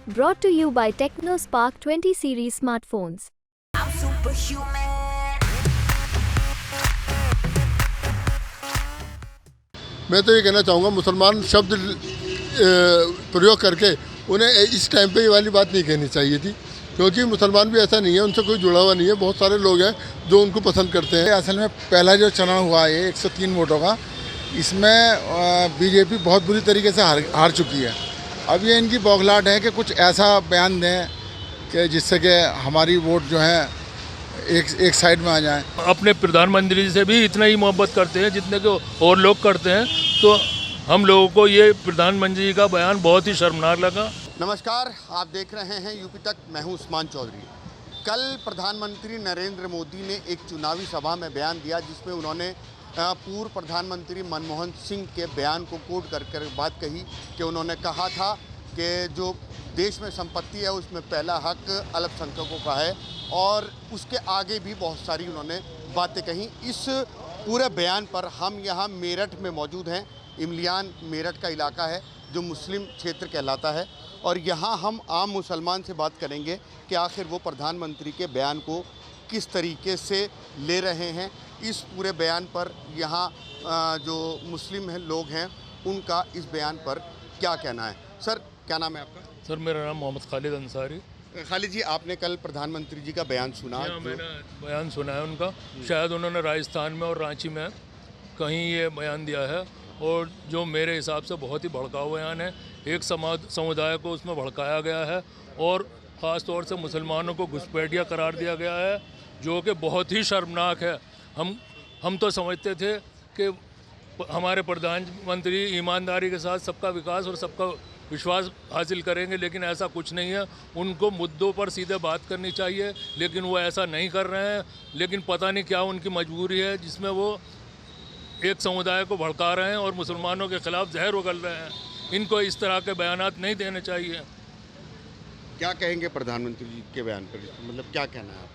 Brought to you by TechnoSpark 20 series smartphones. I'm superhuman. मैं तो ये कहना चाहूँगा मुसलमान शब्द प्रयोग करके उन्हें इस टाइम पे ये वाली बात नहीं कहनी चाहिए थी, क्योंकि मुसलमान भी ऐसा नहीं है, उनसे कोई जुड़ा हुआ नहीं है। बहुत सारे लोग हैं जो उनको पसंद करते हैं। असल में पहला जो चुनाव हुआ है 103 वोटों का, इसमें बीजेपी बहुत बुरी तरीके से हार चुकी है। अब ये इनकी बौखलाहट है कि कुछ ऐसा बयान दें कि जिससे कि हमारी वोट जो है एक साइड में आ जाए। अपने प्रधानमंत्री से भी इतना ही मोहब्बत करते हैं जितने को और लोग करते हैं, तो हम लोगों को ये प्रधानमंत्री का बयान बहुत ही शर्मनाक लगा। नमस्कार, आप देख रहे हैं यूपी तक। मैं हूं उस्मान चौधरी। कल प्रधानमंत्री नरेंद्र मोदी ने एक चुनावी सभा में बयान दिया जिसमें उन्होंने पूर्व प्रधानमंत्री मनमोहन सिंह के बयान को कोट कर बात कही कि उन्होंने कहा था कि जो देश में संपत्ति है उसमें पहला हक अल्पसंख्यकों का है, और उसके आगे भी बहुत सारी उन्होंने बातें कही। इस पूरे बयान पर हम यहाँ मेरठ में मौजूद हैं। इमलियान मेरठ का इलाका है जो मुस्लिम क्षेत्र कहलाता है, और यहाँ हम आम मुसलमान से बात करेंगे कि आखिर वो प्रधानमंत्री के बयान को किस तरीके से ले रहे हैं। इस पूरे बयान पर यहाँ जो मुस्लिम लोग हैं उनका इस बयान पर क्या कहना है। सर, क्या नाम है आपका? सर, मेरा नाम मोहम्मद खालिद अंसारी। खालिद जी, आपने कल प्रधानमंत्री जी का बयान सुना? मैंने बयान सुना है उनका। शायद उन्होंने राजस्थान में और रांची में कहीं ये बयान दिया है, और जो मेरे हिसाब से बहुत ही भड़काऊ बयान है। एक समुदाय को उसमें भड़काया गया है, और ख़ास तौर से मुसलमानों को घुसपैठिया करार दिया गया है, जो कि बहुत ही शर्मनाक है। हम तो समझते थे कि हमारे प्रधानमंत्री ईमानदारी के साथ सबका विकास और सबका विश्वास हासिल करेंगे, लेकिन ऐसा कुछ नहीं है। उनको मुद्दों पर सीधे बात करनी चाहिए, लेकिन वो ऐसा नहीं कर रहे हैं। लेकिन पता नहीं क्या उनकी मजबूरी है जिसमें वो एक समुदाय को भड़का रहे हैं और मुसलमानों के खिलाफ जहर उगल रहे हैं। इनको इस तरह के बयानात नहीं देने चाहिए। क्या कहेंगे प्रधानमंत्री जी के बयान पर? मतलब क्या कहना है आप?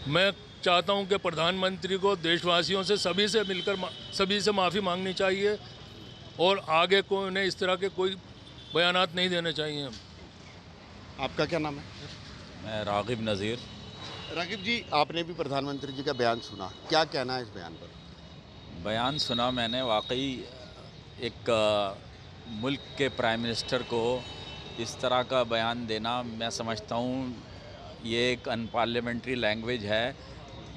मैं चाहता हूं कि प्रधानमंत्री को देशवासियों से सभी से मिलकर सभी से माफ़ी मांगनी चाहिए, और आगे को उन्हें इस तरह के कोई बयानात नहीं देने चाहिए। आपका क्या नाम है? मैं रागिब नज़ीर। रागिब जी, आपने भी प्रधानमंत्री जी का बयान सुना, क्या कहना है इस बयान पर? बयान सुना मैंने। वाकई एक मुल्क के प्राइम मिनिस्टर को इस तरह का बयान देना, मैं समझता हूँ ये एक अनपार्लियामेंट्री लैंग्वेज है।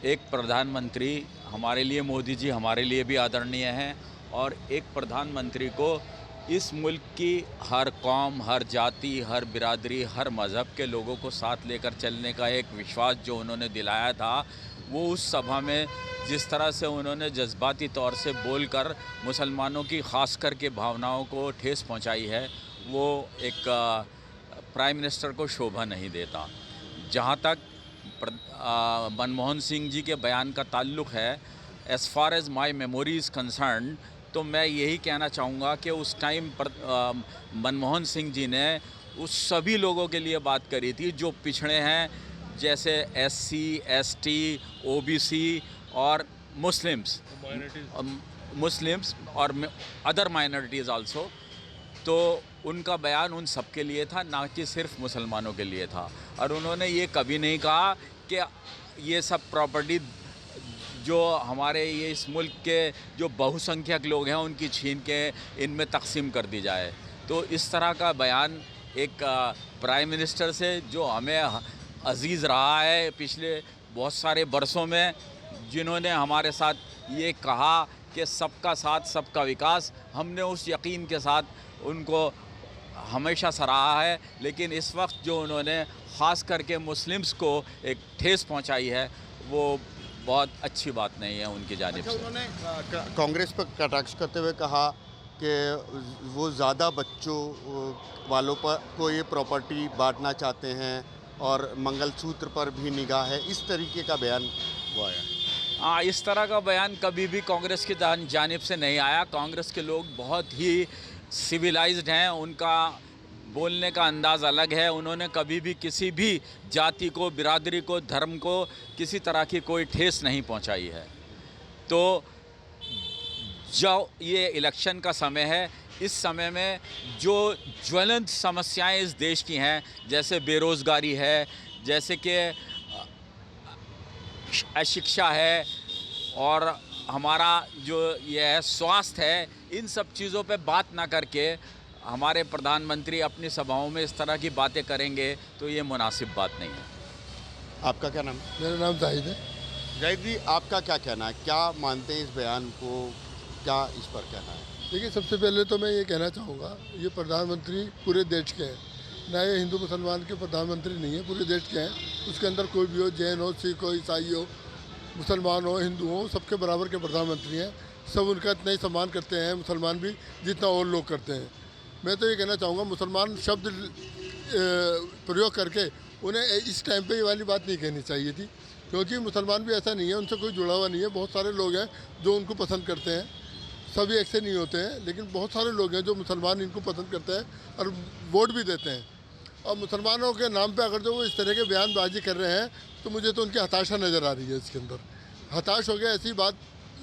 एक प्रधानमंत्री, हमारे लिए मोदी जी हमारे लिए भी आदरणीय हैं, और एक प्रधानमंत्री को इस मुल्क की हर कौम, हर जाति, हर बिरादरी, हर मज़हब के लोगों को साथ लेकर चलने का एक विश्वास जो उन्होंने दिलाया था, वो उस सभा में जिस तरह से उन्होंने जज्बाती तौर से बोलकर मुसलमानों की ख़ास करके भावनाओं को ठेस पहुंचाई है, वो एक प्राइम मिनिस्टर को शोभा नहीं देता। जहाँ तक मनमोहन सिंह जी के बयान का ताल्लुक़ है, as far as my memory is concern, तो मैं यही कहना चाहूँगा कि उस टाइम पर मनमोहन सिंह जी ने उस सभी लोगों के लिए बात करी थी जो पिछड़े हैं, जैसे SC, ST, OBC और मुस्लिम्स और अदर माइनॉरिटीज़ आल्सो। तो उनका बयान उन सब के लिए था, ना कि सिर्फ मुसलमानों के लिए था। और उन्होंने ये कभी नहीं कहा कि ये सब प्रॉपर्टी जो हमारे ये इस मुल्क के जो बहुसंख्यक लोग हैं उनकी छीन के इनमें तकसीम कर दी जाए। तो इस तरह का बयान एक प्राइम मिनिस्टर से, जो हमें अजीज़ रहा है पिछले बहुत सारे बरसों में, जिन्होंने हमारे साथ ये कहा कि सबका साथ सबका विकास, हमने उस यकीन के साथ उनको हमेशा सराहा है। लेकिन इस वक्त जो उन्होंने ख़ास करके मुस्लिम्स को एक ठेस पहुंचाई है, वो बहुत अच्छी बात नहीं है उनकी जानिब से। उन्होंने कांग्रेस पर कटाक्ष करते हुए कहा कि वो ज़्यादा बच्चों वालों पर को ये प्रॉपर्टी बांटना चाहते हैं, और मंगलसूत्र पर भी निगाह है, इस तरीके का बयान वो आया। हाँ, इस तरह का बयान कभी भी कांग्रेस की जानिब से नहीं आया। कांग्रेस के लोग बहुत ही सिविलाइज्ड हैं, उनका बोलने का अंदाज़ अलग है। उन्होंने कभी भी किसी भी जाति को, बिरादरी को, धर्म को किसी तरह की कोई ठेस नहीं पहुंचाई है। तो जो ये इलेक्शन का समय है, इस समय में जो ज्वलंत समस्याएं इस देश की हैं, जैसे बेरोज़गारी है, जैसे कि अशिक्षा है और हमारा जो ये है स्वास्थ्य है, इन सब चीज़ों पे बात ना करके हमारे प्रधानमंत्री अपनी सभाओं में इस तरह की बातें करेंगे तो ये मुनासिब बात नहीं है। आपका क्या नाम है? मेरा नाम जाहिद है। जाहिद जी, आपका क्या कहना है? क्या मानते हैं इस बयान को? क्या इस पर कहना है? देखिए, सबसे पहले तो मैं ये कहना चाहूँगा, ये प्रधानमंत्री पूरे देश के हैं, ना ये हिंदू मुसलमान के प्रधानमंत्री नहीं है, पूरे देश के हैं। उसके अंदर कोई भी हो, जैन हो, सिख हो, ईसाई हो, मुसलमान हो, हिंदू हो, सबके बराबर के प्रधानमंत्री हैं। सब उनका इतना ही सम्मान करते हैं, मुसलमान भी, जितना और लोग करते हैं। मैं तो ये कहना चाहूँगा, मुसलमान शब्द प्रयोग करके उन्हें इस टाइम पे ये वाली बात नहीं कहनी चाहिए थी, क्योंकि मुसलमान भी ऐसा नहीं है, उनसे कोई जुड़ा हुआ नहीं है। बहुत सारे लोग हैं जो उनको पसंद करते हैं, सभी एक से नहीं होते हैं, लेकिन बहुत सारे लोग हैं जो मुसलमान इनको पसंद करते हैं और वोट भी देते हैं। और मुसलमानों के नाम पे अगर जो वो इस तरह के बयानबाजी कर रहे हैं तो मुझे तो उनकी हताशा नज़र आ रही है। इसके अंदर हताश हो गया, ऐसी बात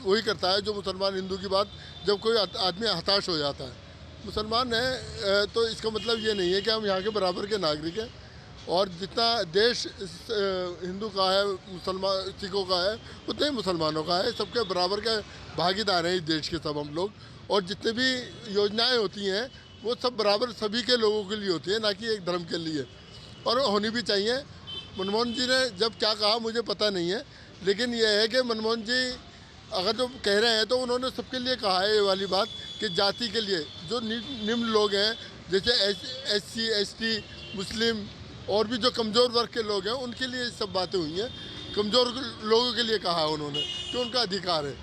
वही करता है जो मुसलमान हिंदू की बात, जब कोई आदमी हताश हो जाता है। मुसलमान है तो इसका मतलब ये नहीं है कि हम यहाँ के बराबर के नागरिक हैं, और जितना देश हिंदू का है, मुसलमान सिखों का है, उतना ही मुसलमानों का है। सबके बराबर के भागीदार हैं इस देश के सब हम लोग। और जितने भी योजनाएं होती हैं वो सब बराबर सभी के लोगों के लिए होती है, ना कि एक धर्म के लिए, और होनी भी चाहिए। मनमोहन जी ने जब क्या कहा मुझे पता नहीं है, लेकिन यह है कि मनमोहन जी अगर जो कह रहे हैं तो उन्होंने सबके लिए कहा है ये वाली बात कि जाति के लिए जो निम्न लोग हैं, जैसे SC ST मुस्लिम और भी जो कमज़ोर वर्ग के लोग हैं, उनके लिए सब बातें हुई हैं। कमज़ोर लोगों के लिए कहा है उन्होंने कि उनका अधिकार है,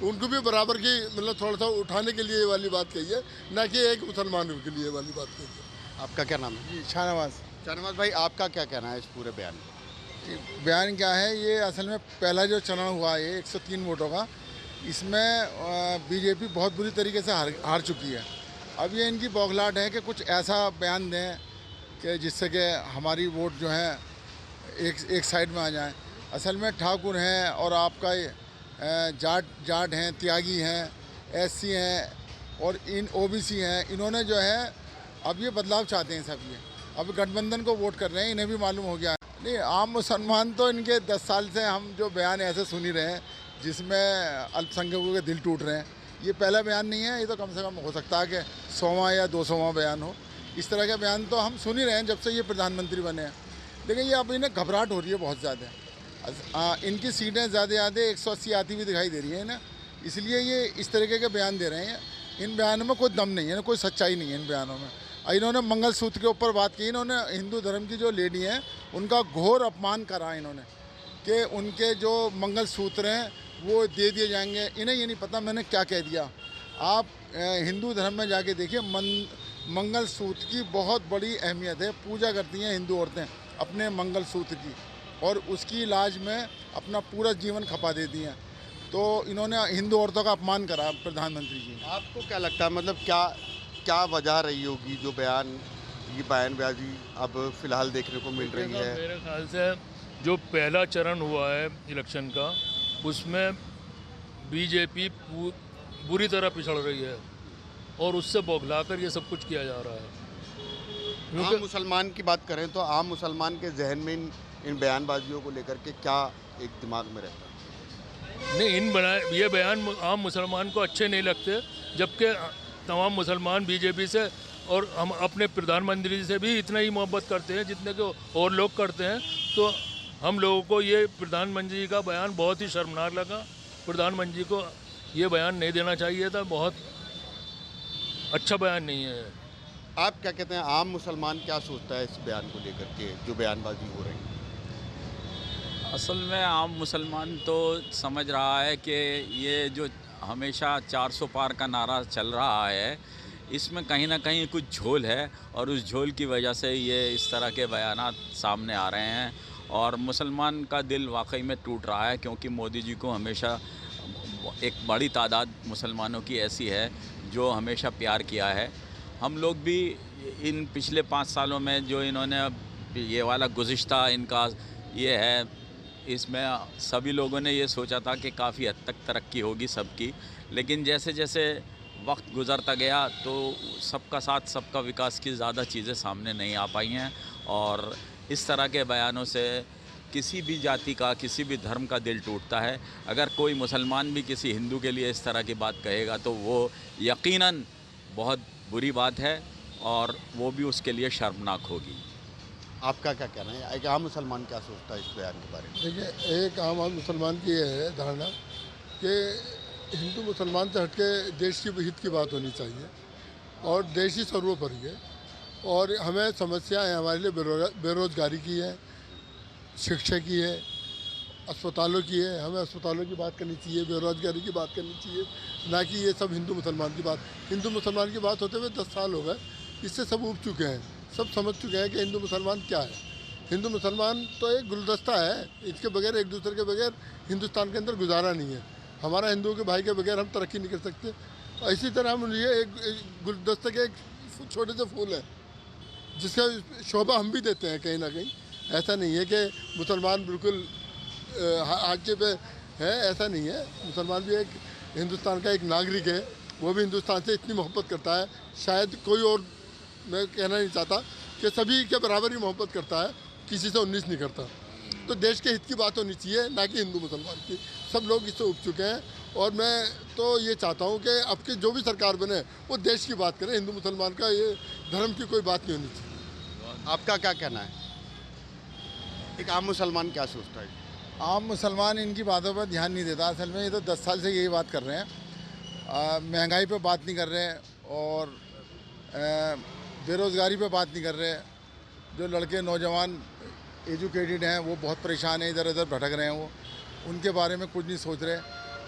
उनको भी बराबर की मतलब थोड़ा सा उठाने के लिए ये वाली बात कही है, ना कि एक मुसलमानों के लिए ये वाली बात कही है। आपका क्या नाम है? जी, शाहनवाज। शाहनवाज भाई, आपका क्या कहना है इस पूरे बयान पर? बयान क्या है, ये असल में पहला जो चरण हुआ है 103 वोटों का, इसमें बीजेपी बहुत बुरी तरीके से हार चुकी है। अब ये इनकी बौखलाहट है कि कुछ ऐसा बयान दें कि जिससे कि हमारी वोट जो है एक साइड में आ जाए। असल में ठाकुर हैं और आपका जाट हैं, त्यागी हैं, SC हैं और इन OBC हैं, इन्होंने जो है अब ये बदलाव चाहते हैं सब। ये अब गठबंधन को वोट कर रहे हैं, इन्हें भी मालूम हो गया। नहीं, आम मुसलमान तो इनके 10 साल से हम जो बयान ऐसे सुन ही रहे हैं जिसमें अल्पसंख्यकों के दिल टूट रहे हैं। ये पहला बयान नहीं है, ये तो कम से कम हो सकता है कि 100वां या 200वां बयान हो। इस तरह के बयान तो हम सुन ही रहे हैं जब से ये प्रधानमंत्री बने हैं। लेकिन ये अब इन्हें घबराहट हो रही है बहुत ज़्यादा। इनकी सीटें ज़्यादा 180 आती हुई दिखाई दे रही है ना, इसलिए ये इस तरीके के बयान दे रहे हैं। इन बयानों में कोई दम नहीं है, कोई सच्चाई नहीं है इन बयानों में। इन्होंने मंगलसूत्र के ऊपर बात की, इन्होंने हिंदू धर्म की जो लेडी हैं उनका घोर अपमान करा इन्होंने, कि उनके जो मंगलसूत्र हैं वो दे दिए जाएंगे। इन्हें ये नहीं पता मैंने क्या कह दिया। आप हिंदू धर्म में जाके देखिए, मंगलसूत्र की बहुत बड़ी अहमियत है। पूजा करती हैं हिंदू औरतें अपने मंगलसूत्र की, और उसकी इलाज में अपना पूरा जीवन खपा देती हैं। तो इन्होंने हिंदू औरतों का अपमान करा प्रधानमंत्री जी। आपको क्या लगता है, मतलब क्या वजह रही होगी जो बयानबाजी अब फिलहाल देखने को मिल रही है? मेरे ख्याल से जो पहला चरण हुआ है इलेक्शन का, उसमें बीजेपी बुरी तरह पिछड़ रही है और उससे बौखलाकर ये सब कुछ किया जा रहा है। आम मुसलमान की बात करें तो आम मुसलमान के जहन में इन बयानबाजियों को लेकर के क्या एक दिमाग में रहता है? नहीं, ये बयान आम मुसलमान को अच्छे नहीं लगते, जबकि तमाम मुसलमान बीजेपी से और हम अपने प्रधानमंत्री से भी इतना ही मोहब्बत करते हैं जितने के और लोग करते हैं। तो हम लोगों को ये प्रधानमंत्री का बयान बहुत ही शर्मनाक लगा। प्रधानमंत्री को ये बयान नहीं देना चाहिए था, बहुत अच्छा बयान नहीं है। आप क्या कहते हैं, आम मुसलमान क्या सोचता है इस बयान को लेकर के जो बयानबाजी हो रही है? असल में आम मुसलमान तो समझ रहा है कि ये जो हमेशा 400 पार का नारा चल रहा है, इसमें कहीं ना कहीं कुछ झोल है, और उस झोल की वजह से ये इस तरह के बयानात सामने आ रहे हैं। और मुसलमान का दिल वाकई में टूट रहा है, क्योंकि मोदी जी को हमेशा एक बड़ी तादाद मुसलमानों की ऐसी है जो हमेशा प्यार किया है। हम लोग भी इन पिछले 5 सालों में जो इन्होंने ये वाला गुज़िश्ता इनका ये है, इसमें सभी लोगों ने ये सोचा था कि काफ़ी हद तक तरक्की होगी सबकी, लेकिन जैसे जैसे वक्त गुज़रता गया तो सबका साथ सबका विकास की ज़्यादा चीज़ें सामने नहीं आ पाई हैं, और इस तरह के बयानों से किसी भी जाति का, किसी भी धर्म का दिल टूटता है। अगर कोई मुसलमान भी किसी हिंदू के लिए इस तरह की बात कहेगा तो वो यकीनन बहुत बुरी बात है और वो भी उसके लिए शर्मनाक होगी। आपका क्या कहना है, एक आम मुसलमान क्या सोचता है इस बयान के बारे में? देखिए, एक आम मुसलमान की यह है धारणा कि हिंदू मुसलमान से हटके देश की हित की बात होनी चाहिए और देश ही सर्वोपरि है। और हमें समस्याएं हमारे लिए बेरोजगारी की है, शिक्षा की है, अस्पतालों की है। हमें अस्पतालों की बात करनी चाहिए, बेरोजगारी की बात करनी चाहिए, ना कि ये सब हिंदू मुसलमान की बात। हिंदू मुसलमान की बात होते हुए 10 साल हो गए, इससे सब उब चुके हैं, सब समझ चुके हैं कि हिंदू मुसलमान क्या है। हिंदू मुसलमान तो एक गुलदस्ता है, इसके बगैर, एक दूसरे के बगैर हिंदुस्तान के अंदर गुजारा नहीं है। हमारा हिंदुओं के भाई के बगैर हम तरक्की नहीं कर सकते। इसी तरह हम ये एक गुलदस्ते के एक छोटे से फूल है जिसका शोभा हम भी देते हैं कहीं ना कहीं। ऐसा नहीं है कि मुसलमान बिल्कुल हाशिए पे है, ऐसा नहीं है। मुसलमान भी एक हिंदुस्तान का एक नागरिक है, वो भी हिंदुस्तान से इतनी मोहब्बत करता है, शायद कोई और, मैं कहना नहीं चाहता कि सभी के बराबर ही मोहब्बत करता है, किसी से 19 नहीं करता। तो देश के हित की बात होनी चाहिए, ना कि हिंदू मुसलमान की। सब लोग इससे उब चुके हैं और मैं तो ये चाहता हूँ कि अब की जो भी सरकार बने वो देश की बात करे, हिंदू मुसलमान का ये धर्म की कोई बात नहीं होनी चाहिए। आपका क्या कहना है, एक आम मुसलमान क्या सोचता है? आम मुसलमान इनकी बातों पर ध्यान नहीं देता। असल में ये तो 10 साल से यही बात कर रहे हैं, महंगाई पे बात नहीं कर रहे हैं और बेरोज़गारी पे बात नहीं कर रहे हैं। जो लड़के नौजवान एजुकेटेड हैं वो बहुत परेशान हैं, इधर उधर भटक रहे हैं, वो उनके बारे में कुछ नहीं सोच रहे।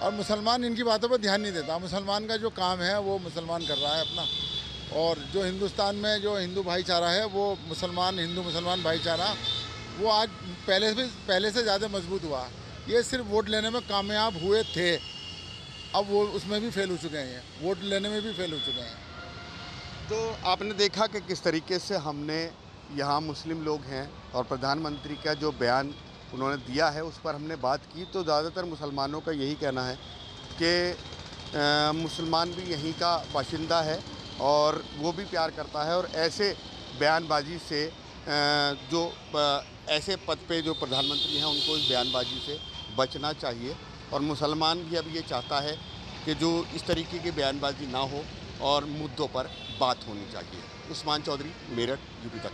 और मुसलमान इनकी बातों पर ध्यान नहीं देता। मुसलमान का जो काम है वो मुसलमान कर रहा है अपना, और जो हिंदुस्तान में जो हिंदू भाईचारा है वो हिंदू मुसलमान भाईचारा वो आज पहले से ज़्यादा मजबूत हुआ। ये सिर्फ वोट लेने में कामयाब हुए थे, अब वो उसमें भी फेल हो चुके हैं, वोट लेने में भी फेल हो चुके हैं। तो आपने देखा कि किस तरीके से हमने यहाँ मुस्लिम लोग हैं और प्रधानमंत्री का जो बयान उन्होंने दिया है उस पर हमने बात की, तो ज़्यादातर मुसलमानों का यही कहना है कि मुसलमान भी यहीं का बाशिंदा है और वो भी प्यार करता है, और ऐसे बयानबाजी से जो ऐसे पद पे जो प्रधानमंत्री हैं उनको इस बयानबाजी से बचना चाहिए। और मुसलमान भी अब ये चाहता है कि जो इस तरीके की बयानबाजी ना हो और मुद्दों पर बात होनी चाहिए। उस्मान चौधरी, मेरठ, यूपी तक।